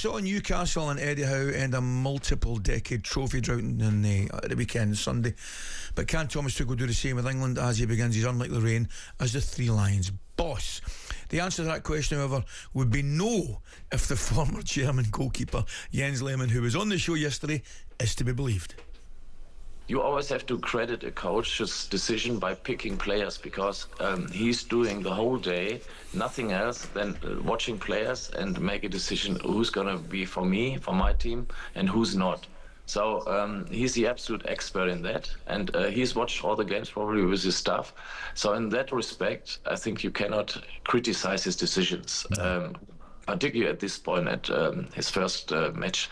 saw Newcastle and Eddie Howe end a multiple-decade trophy drought at the weekend, Sunday. But can Thomas Tuchel do the same with England as he begins his unlikely reign as the Three Lions boss? The answer to that question, however, would be no if the former German goalkeeper Jens Lehmann, who was on the show yesterday, is to be believed. You always have to credit a coach's decision by picking players, because he's doing the whole day nothing else than watching players and make a decision who's going to be for me, for my team, and who's not. So he's the absolute expert in that, and he's watched all the games probably with his staff. So in that respect, I think you cannot criticize his decisions, particularly at this point at his first match.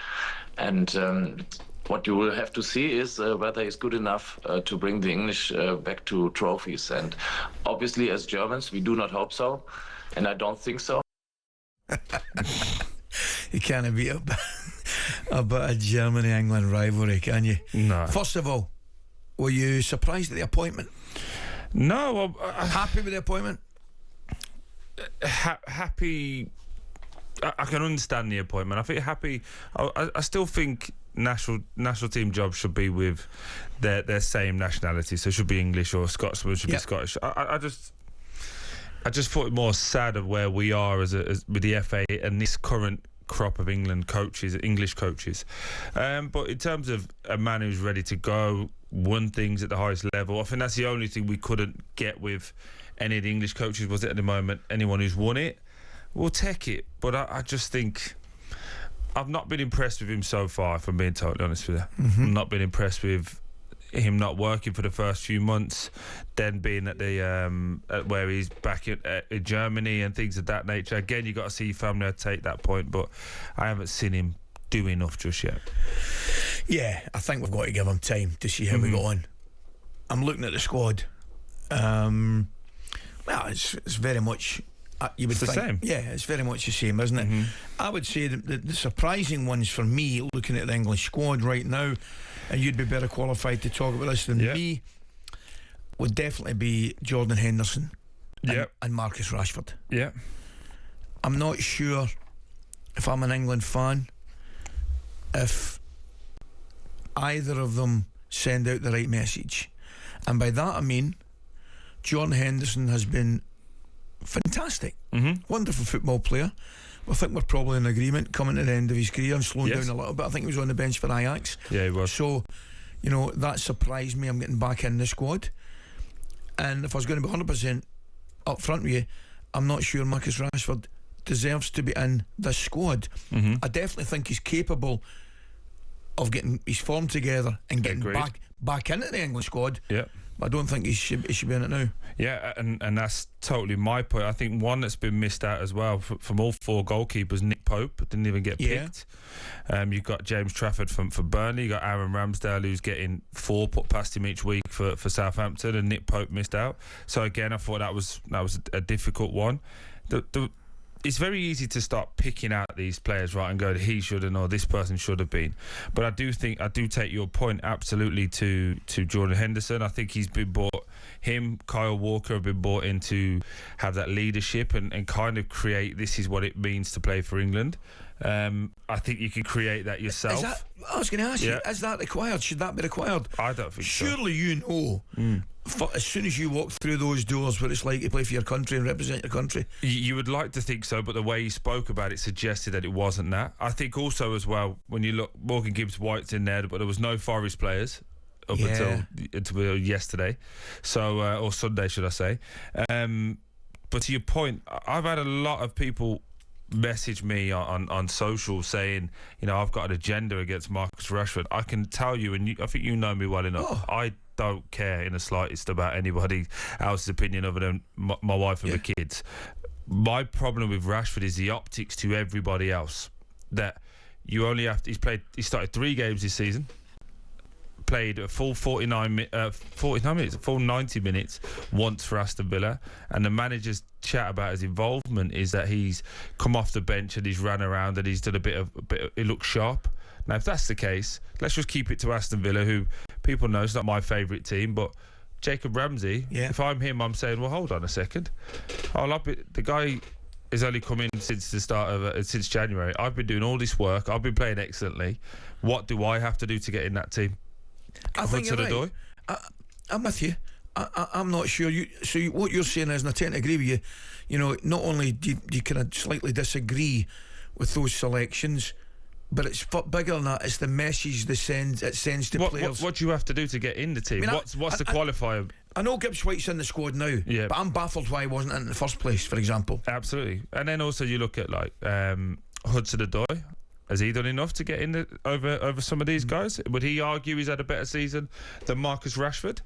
And what you will have to see is whether he's good enough to bring the English back to trophies. And obviously, as Germans, we do not hope so, and I don't think so. You can't beat about a Germany-England rivalry, can you? No. First of all, were you surprised at the appointment? No. Happy with the appointment? Happy. I can understand the appointment. I think happy. I still think national team jobs should be with their same nationality. So it should be English, or Scotsman should be Scottish. I just thought it more sad of where we are as with the FA and this current crop of English coaches. But in terms of a man who's ready to go, won things at the highest level, I think that's the only thing we couldn't get with any of the English coaches. Was it at the moment anyone who's won it? We'll take it, but I just think I've not been impressed with him so far, if I'm being totally honest with you. Mm-hmm. I've not been impressed with him not working for the first few months, then being at the at where he's back in Germany and things of that nature. Again, you got to see your family take that point, but I haven't seen him do enough just yet. Yeah, I think we've got to give him time to see how we go on. I'm looking at the squad. Well, it's very much. You would it's the think, same. Yeah, it's very much the same, isn't it? I would say that the surprising ones for me, looking at the English squad right now, and you'd be better qualified to talk about this than me, would definitely be Jordan Henderson and Marcus Rashford. Yeah. I'm not sure if I'm an England fan if either of them send out the right message. And by that I mean Jordan Henderson has been fantastic, wonderful football player. I think we're probably in agreement coming to the end of his career and slowing down a little bit. I think he was on the bench for Ajax. Yeah, he was. So, that surprised me. I'm getting back in the squad, and if I was going to be 100% up front with you, I'm not sure Marcus Rashford deserves to be in this squad. I definitely think he's capable of getting his form together and getting back into the English squad. Yeah. I don't think he should be in it now. Yeah, and that's totally my point. I think one that's been missed out as well from all four goalkeepers, Nick Pope didn't even get picked. You've got James Trafford for Burnley. You've got Aaron Ramsdale, who's getting 4 put past him each week for Southampton, and Nick Pope missed out. So again, I thought that was a difficult one. It's very easy to start picking out these players, right, and go, he shouldn't, or this person should have been. But I do take your point absolutely to Jordan Henderson. I think he's been bought. Him, Kyle Walker have been brought in to have that leadership and kind of create, this is what it means to play for England. I think you can create that yourself. I was going to ask you, is that required? Should that be required? I don't think so. Surely you know, as soon as you walk through those doors, what it's like to play for your country and represent your country. You would like to think so, but the way he spoke about it suggested that it wasn't that. I think also as well, when you look, Morgan Gibbs-White's in there, but there was no Forest players up until yesterday, so or Sunday, should I say. But to your point, I've had a lot of people message me on social saying, I've got an agenda against Marcus Rashford. I can tell you, and I think you know me well enough, I don't care in the slightest about anybody else's opinion other than my wife and my kids. My problem with Rashford is the optics to everybody else. That you only have to, he started 3 games this season, played a full 49 minutes, a full 90 minutes once for Aston Villa, and the manager's chat about his involvement is that he's come off the bench and he's ran around and he's done a bit of it looks sharp. Now, if that's the case, let's just keep it to Aston Villa, who people know is not my favourite team, but Jacob Ramsey, if I'm him, I'm saying, well, hold on a second. The guy has only come in since the start of since January. I've been doing all this work. I've been playing excellently. What do I have to do to get in that team? I think you're right. I'm with you. I'm not sure. What you're saying is, and I tend to agree with you, you know, not only do you kind of slightly disagree with those selections, but it's bigger than that. It's the message it sends to players. What do you have to do to get in the team? I mean, what's the qualifier? I know Gibbs-White's in the squad now, but I'm baffled why he wasn't in the first place, for example. Absolutely. And then also you look at like Hudson-Odoi. Has he done enough to get in over some of these guys? Would he argue he's had a better season than Marcus Rashford?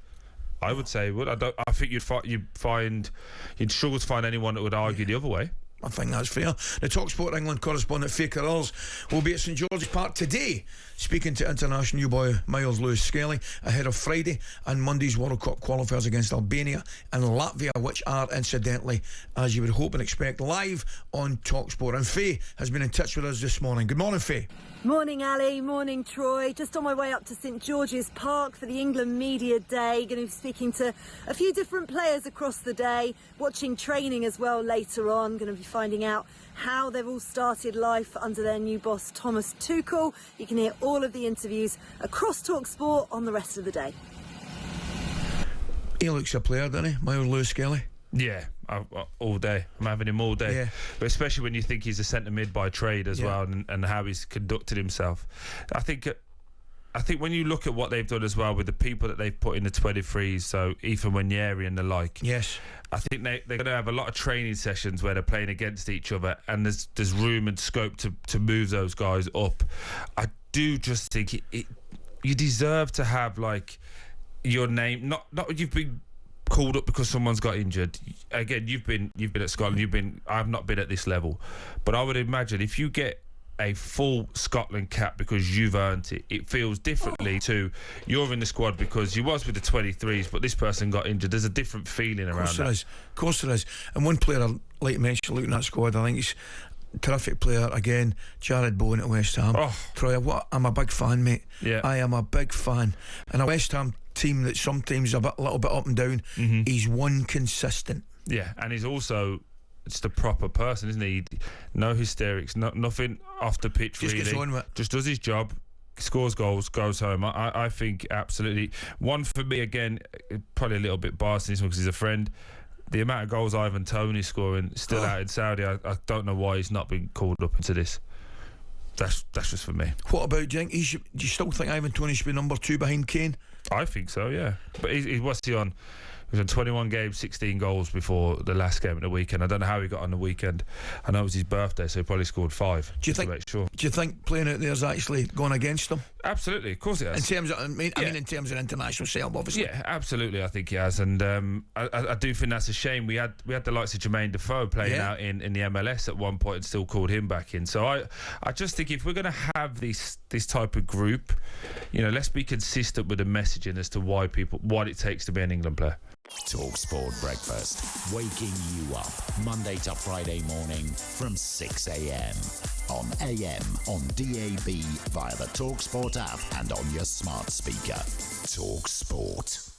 I would say he would. I think you'd struggle to find anyone that would argue the other way. I think that's fair. The talkSPORT England correspondent Faker Earls will be at St George's Park today, speaking to international new boy Miles Lewis-Skelly ahead of Friday and Monday's World Cup qualifiers against Albania and Latvia, which are incidentally, as you would hope and expect, live on talkSPORT. And Faye has been in touch with us this morning. Good morning, Faye. Morning, Ali. Morning, Troy. Just on my way up to St George's Park for the England Media Day. Going to be speaking to a few different players across the day, watching training as well later on. Going to be finding out how they've all started life under their new boss, Thomas Tuchel. You can hear all of the interviews across talkSPORT on the rest of the day. He looks a player, doesn't he, Miles Lewis-Skelly? Yeah, all day. I'm having him all day. Yeah. But especially when you think he's a centre mid by trade as well, and how he's conducted himself. I think when you look at what they've done as well with the people that they've put in the 23s, so Ethan Wanyeri and the like. Yes. I think they're going to have a lot of training sessions where they're playing against each other, and there's room and scope to move those guys up. I do just think you deserve to have like your name. Not you've been called up because someone's got injured. Again, you've been at Scotland. I've not been at this level, but I would imagine if you get a full Scotland cap because you've earned it, it feels differently to you're in the squad because you was with the 23s, but this person got injured. There's a different feeling around that. Of course there is. And one player I'd like to mention looking at that squad, I think he's a terrific player again, Jared Bowen at West Ham. Troy, I'm a big fan, mate. Yeah. I am a big fan. And a West Ham team that sometimes a little bit up and down, he's one consistent. Yeah, and he's also just a proper person, isn't he? No hysterics, nothing off the pitch, just really. Gets on with it. Just does his job, scores goals, goes home. I think absolutely. One for me, again, probably a little bit biased in this one because he's a friend. The amount of goals Ivan Toney's scoring still out in Saudi, I don't know why he's not been called up into this. That's just for me. What about, do you still think Ivan Toney should be number 2 behind Kane? I think so, yeah. But what's he on? He was on 21 games, 16 goals before the last game at the weekend. I don't know how he got on the weekend. I know it was his birthday, so he probably scored 5. Do you think playing out there is actually going against him? Absolutely, of course it has. In terms of, I mean, in terms of international self, obviously. Yeah, absolutely, I think he has, and I do think that's a shame. We had the likes of Jermaine Defoe playing out in the MLS at one point and still called him back in. So I just think if we're going to have this type of group, you know, let's be consistent with the messaging as to what it takes to be an England player. talkSPORT Breakfast, waking you up Monday to Friday morning from 6 a.m. on AM, on DAB, via the talkSPORT app and on your smart speaker. talkSPORT.